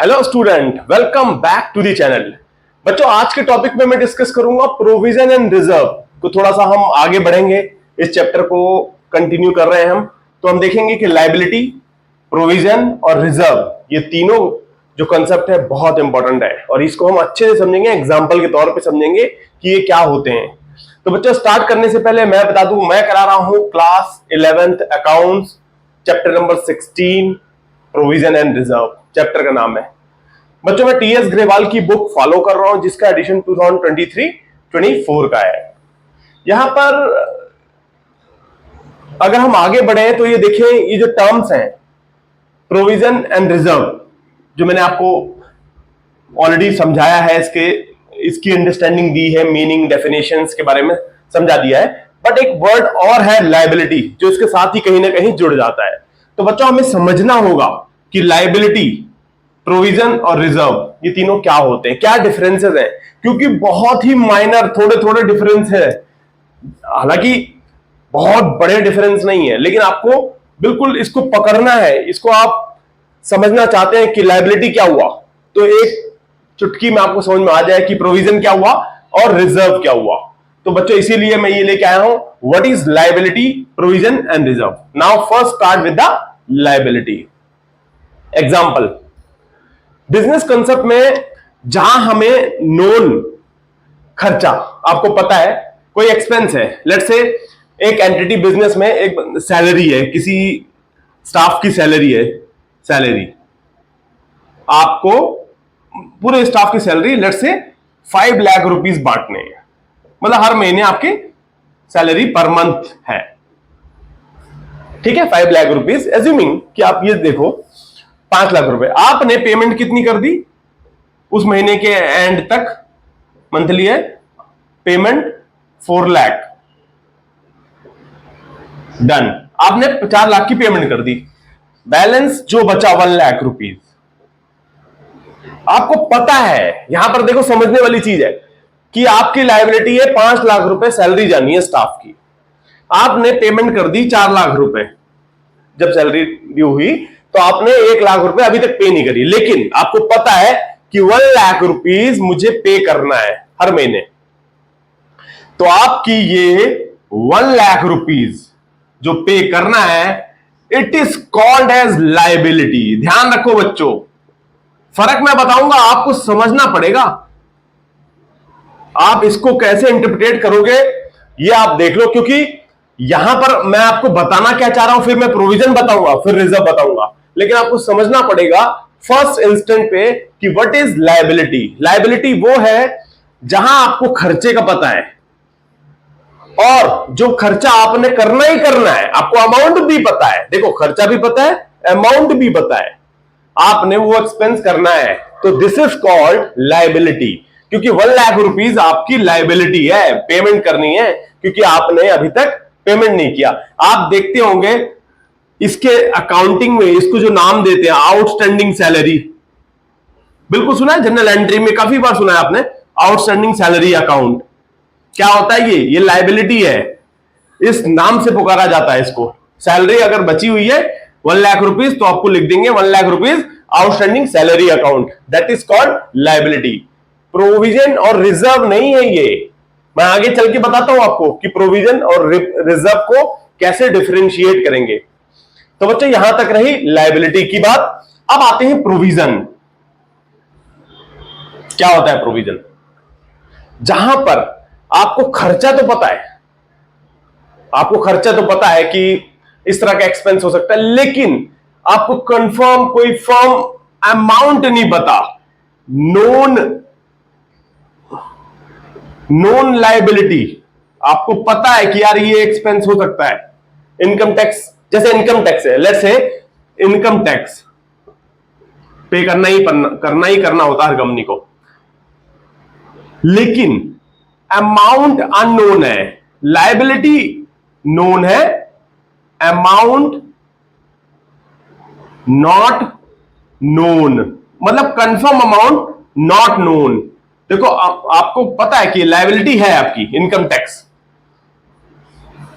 Hello student, welcome back to the channel. बच्चों, आज के टॉपिक में मैं डिस्कस करूंगा प्रोविजन एंड रिजर्व को। थोड़ा सा हम आगे बढ़ेंगे, इस चैप्टर को कंटिन्यू कर रहे हैं हम। तो हम देखेंगे कि लायबिलिटी, प्रोविजन और रिजर्व, ये तीनों जो कंसेप्ट है बहुत इंपॉर्टेंट है और इसको हम अच्छे से समझेंगे, एग्जाम्पल के तौर पे समझेंगे कि ये क्या होते हैं। तो बच्चों, स्टार्ट करने से पहले मैं बता दूं, मैं करा रहा हूं class 11th accounts, chapter number 16, provision and reserve chapter का नाम है। बच्चों, मैं टीएस ग्रेवाल की बुक फॉलो कर रहा हूं जिसका एडिशन 2023-24 का है। यहां पर अगर हम आगे बढ़े तो ये देखें, ये जो टर्म्स हैं प्रोविजन एंड रिजर्व, जो मैंने आपको ऑलरेडी समझाया है, इसकी अंडरस्टैंडिंग दी है, मीनिंग, डेफिनेशंस के बारे में समझा दिया है। बट एक वर्ड और है लायबिलिटी, जो इसके साथ ही कहीं ना कहीं जुड़ जाता है। तो बच्चों, हमें समझना होगा कि लायबिलिटी, प्रोविजन और रिजर्व, ये तीनों क्या होते हैं, क्या डिफरेंसेस हैं, क्योंकि बहुत ही माइनर थोड़े थोड़े डिफरेंस है। हालांकि बहुत बड़े डिफरेंस नहीं है, लेकिन आपको बिल्कुल इसको पकड़ना है। इसको आप समझना चाहते हैं कि लायबिलिटी क्या हुआ, तो एक चुटकी में आपको समझ में आ जाए कि प्रोविजन क्या हुआ और रिजर्व क्या हुआ। तो बच्चों, इसीलिए मैं ये लेके आया हूं, what is liability, provision and reserve. Now first start with the liability. Example, business concept में जहां हमें नोन खर्चा, आपको पता है कोई एक्सपेंस है, लेट्स से एक एंटिटी बिजनेस में एक सैलरी है, किसी स्टाफ की सैलरी है, सैलरी आपको पूरे स्टाफ की salary let's say 5 lakh rupees बांटने हैं, मतलब हर महीने आपकी सैलरी पर मंथ है, ठीक है, 5 लाख रुपीस। एज्यूमिंग कि आप ये देखो 5 लाख रुपए, आपने पेमेंट कितनी कर दी उस महीने के एंड तक, मंथली है पेमेंट 4 लाख, डन। आपने 4 लाख की पेमेंट कर दी, बैलेंस जो बचा 1 लाख रुपीस। आपको पता है, यहां पर देखो समझने वाली चीज है कि आपकी लायबिलिटी है 5 लाख रुपए, सैलरी जानी है स्टाफ की। आपने पेमेंट कर दी 4 लाख रुपए, जब सैलरी ड्यू हुई तो आपने 1 लाख रुपए अभी तक पे नहीं करी, लेकिन आपको पता है कि 1 लाख रुपीस मुझे पे करना है हर महीने। तो आपकी ये 1 लाख रुपीस जो पे करना है, it is called as liability. ध्यान रखो बच्चों, फर्क मैं बताऊंगा, आपको समझना पड़ेगा। आप इसको कैसे इंटरप्रेट करोगे ये आप देख लो, क्योंकि यहां पर मैं आपको बताना क्या चाह रहा हूं, फिर मैं प्रोविजन बताऊंगा, फिर रिजर्व बताऊंगा, लेकिन आपको समझना पड़ेगा फर्स्ट इंस्टेंट पे कि व्हाट इज लायबिलिटी। लायबिलिटी वो है जहां आपको खर्चे का पता है और जो खर्चा आपने करना ही करना है, आपको अमाउंट भी पता है। देखो, खर्चा भी पता है, अमाउंट भी पता है, आपने वो एक्सपेंस करना है, तो दिस इज कॉल्ड लायबिलिटी। क्योंकि 1 लाख रुपीस आपकी लायबिलिटी है, पेमेंट करनी है, क्योंकि आपने अभी तक पेमेंट नहीं किया। आप देखते होंगे इसके अकाउंटिंग में इसको जो नाम देते हैं आउटस्टैंडिंग सैलरी, बिल्कुल सुना है, जनरल एंट्री में काफी बार सुना है आपने, आउटस्टैंडिंग सैलरी अकाउंट। क्या होता है ये लायबिलिटी है, इस नाम से पुकारा जाता है इसको। सैलरी अगर बची हुई है 1 लाख रुपीस तो आपको लिख देंगे 1 lakh rupees outstanding salary account, that is called liability. Provision और रिजर्व नहीं है ये। मैं आगे चल के बताता हूं आपको कि प्रोविजन और रिजर्व को कैसे डिफरेंशिएट करेंगे। तो बच्चों, यहां तक रही लायबिलिटी की बात। अब आते हैं प्रोविजन। क्या होता है प्रोविजन? जहां पर आपको खर्चा तो पता है, आपको खर्चा तो पता है कि इस तरह का एक्सपेंस हो सकता है, लेकिन आपको कंफर्म कोई फर्म अमाउंट नहीं पता। नॉन लायबिलिटी, आपको पता है कि यार ये एक्सपेंस हो सकता है। इनकम टैक्स, जैसे इनकम टैक्स है, लेट्स से इनकम टैक्स पे करना होता है हर कंपनी को, लेकिन अमाउंट अननोन है। लायबिलिटी नोन है, अमाउंट नॉट नोन, मतलब कंफर्म अमाउंट नॉट नोन। देखो, आपको पता है कि लायबिलिटी है आपकी इनकम टैक्स,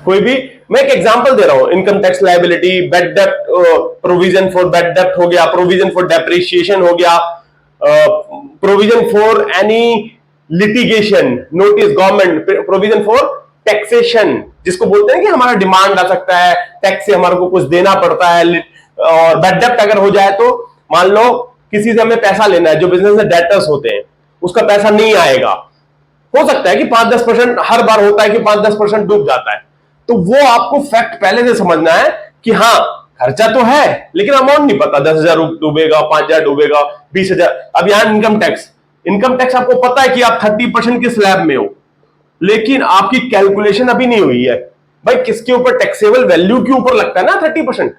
कोई भी, मैं एक एग्जांपल दे रहा हूं, income tax liability, bad dept provision for bad डेप्ट हो गया, प्रोविजन फॉर डेप्रिसिएशन हो गया, provision for any litigation, notice government, provision for taxation, जिसको बोलते हैं कि हमारा डिमांड आ सकता है, टैक्स से हमारे को कुछ देना पड़ता है, और बैड डेप्ट अगर हो जाए तो मान लो किसी से हमें पैसा लेना है, जो बिजनेस में डेटर्स होते हैं, उसका पैसा नहीं आएगा, हो सकता है कि 5-10% हर बार होता है कि 5-10% डूब जाता है, तो वो आपको फैक्ट पहले से समझना है कि हाँ खर्चा तो है लेकिन अमाउंट नहीं पता, 10,000 डूबेगा, 5,000 डूबेगा, 20,000। अब यहां इनकम टैक्स आपको पता है कि आप 30% के स्लैब में हो, लेकिन आपकी कैलकुलेशन अभी नहीं हुई है। भाई किसके ऊपर, टैक्सेबल वैल्यू के ऊपर लगता है ना 30%,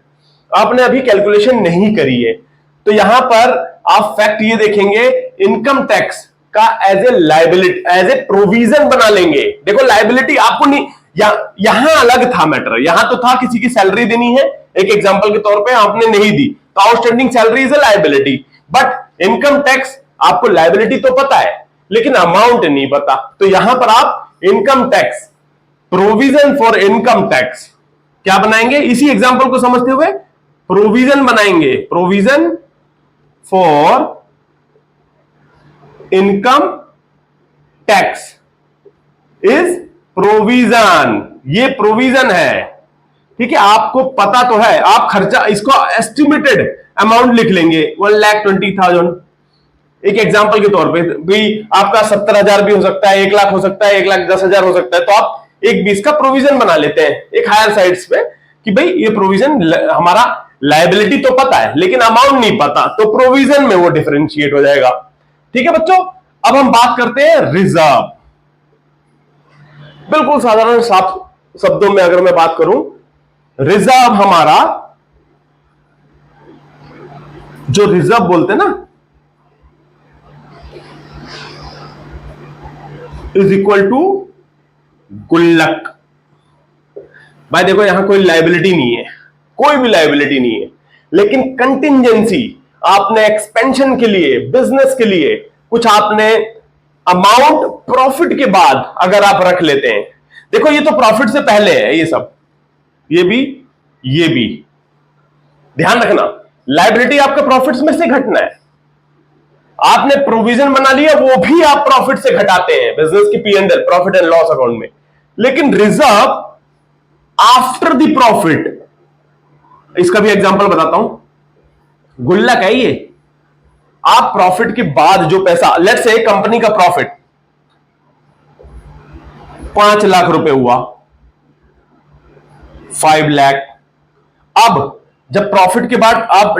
आपने अभी कैलकुलेशन नहीं करी है। तो यहां पर आप फैक्ट ये देखेंगे, इनकम टैक्स का as a liability, as a provision बना लेंगे। देखो लायबिलिटी आपको नहीं, यहां अलग था मैटर, यहां तो था किसी की सैलरी देनी है, एक एग्जांपल के तौर पे आपने नहीं दी तो outstanding salary is a liability, but income tax आपको लायबिलिटी तो पता है लेकिन अमाउंट नहीं पता, तो यहां पर आप income tax, provision for income tax क्या बनाएंगे, इसी एग्जांपल को समझते हुए प्रोविजन बनाएंगे, provision for income tax is provision, ये प्रोविजन है, ठीक है। आपको पता तो है, आप खर्चा, इसको एस्टिमेटेड अमाउंट लिख लेंगे 1,20,000, एक एग्जांपल के तौर पे भी आपका 70,000 भी हो सकता है, 1,00,000 हो सकता है, 1,10,000 हो सकता है, तो आप 1,20 का प्रोविजन बना लेते हैं एक हायर साइड्स पे कि भाई ये प्रोविजन, हमारा लायबिलिटी तो पता है लेकिन अमाउंट नहीं पता, तो प्रोविजन में वो डिफरेंशिएट हो जाएगा, ठीक है बच्चों। अब हम बात करते हैं रिजर्व। बिल्कुल साधारण साफ शब्दों में अगर मैं बात करूं, रिजर्व हमारा, जो रिजर्व बोलते हैं ना, इज इक्वल टू गुल्लक। भाई देखो यहां कोई लायबिलिटी नहीं है, कोई भी लायबिलिटी नहीं है, लेकिन कंटिंजेंसी, आपने एक्सपेंशन के लिए, बिजनेस के लिए कुछ आपने अमाउंट प्रॉफिट के बाद अगर आप रख लेते हैं, देखो ये तो प्रॉफिट से पहले है, ये सब, ये भी ध्यान रखना, लायबिलिटी आपके प्रॉफिट्स में से घटना है, आपने प्रोविजन बना लिया वो भी आप प्रॉफिट से घटाते हैं बिजनेस की P&L, profit and loss account में, लेकिन रिजर्व आफ्टर द प्रॉफिट, इसका भी एग्जांपल बताता हूं, गुल्लक है ये, आप प्रॉफिट के बाद जो पैसा, लेट्स से कंपनी का प्रॉफिट 5 लाख रुपए हुआ, 5 लाख, अब जब प्रॉफिट के बाद आप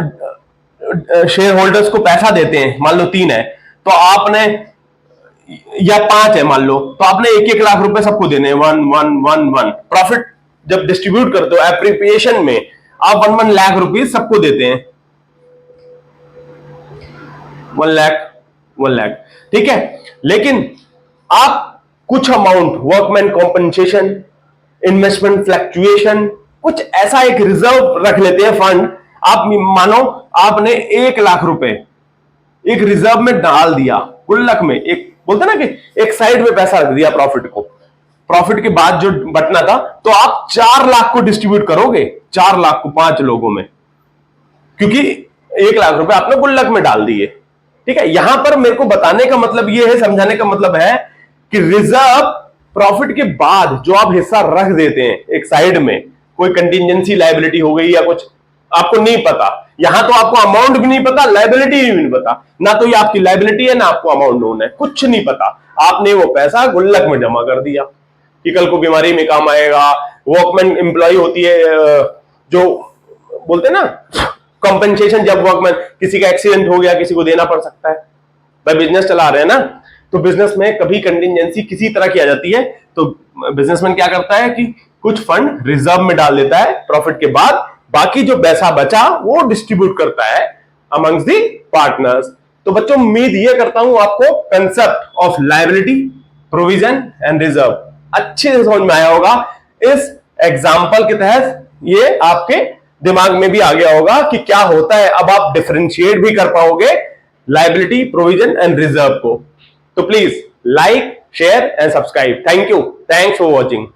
शेयर होल्डर्स को पैसा देते हैं, मान लो 3 है तो आपने, या 5 है मान लो, तो आपने 1-1 लाख रुपए सबको देने, 1-1-1-1, प्रॉफिट जब डिस्ट्रीब्यूट करते हो एप्रिसिएशन में, आप 1-1 लाख रुपए सबको देते हैं, 1 लाख, ठीक है। लेकिन आप कुछ amount workman compensation, investment fluctuation, कुछ ऐसा एक रिजर्व रख लेते हैं फंड, आप मानो आपने 1 लाख रुपए एक रिजर्व में डाल दिया, गुल्लक में, एक बोलते ना कि एक साइड में पैसा रख दिया प्रॉफिट को, प्रॉफिट के बाद जो बटना था, तो आप 4 लाख को डिस्ट्रीब्यूट करोगे, 4 लाख को 5 लोगों में, क्योंकि 1 लाख रुपए आपने गुल्लक में डाल दिए, ठीक है। यहां पर मेरे को बताने का मतलब यह है, समझाने का मतलब है कि रिजर्व प्रॉफिट के बाद जो आप हिस्सा रख देते हैं एक साइड में, कोई कंटिजेंसी लायबिलिटी हो गई या कुछ, आपको नहीं पता, यहां तो आपको अमाउंट भी नहीं पता, लायबिलिटी भी नहीं पता, ना तो ये आपकी लायबिलिटी है ना आपको अमाउंट नोन है, कुछ नहीं पता, आपने वो पैसा गुल्लक में जमा कर दिया कि कल को बीमारी में काम आएगा। वर्कमैन एम्प्लॉय होती है, जो बोलते हैं ना कॉम्पेंसेशन, जब वर्कमैन, किसी का एक्सीडेंट हो गया, किसी को देना पड़ सकता है, भाई बिजनेस चला रहे हैं ना, तो बिजनेस में कभी कंटिजेंसी किसी तरह की आ जाती है, तो बिजनेसमैन क्या करता है कि कुछ फंड रिजर्व में डाल देता है प्रॉफिट के बाद, बाकी जो पैसा बचा वो डिस्ट्रीब्यूट करता है अमंग्स दी पार्टनर्स। तो बच्चों उम्मीद ये करता हूं आपको concept of liability, provision and reserve अच्छे से समझ में आया होगा। इस एग्जाम्पल के तहत ये आपके दिमाग में भी आ गया होगा कि क्या होता है, अब आप डिफरेंशिएट भी कर पाओगे लायबिलिटी, प्रोविजन एंड रिजर्व को। तो please like, share and subscribe. Thank you, thanks for watching.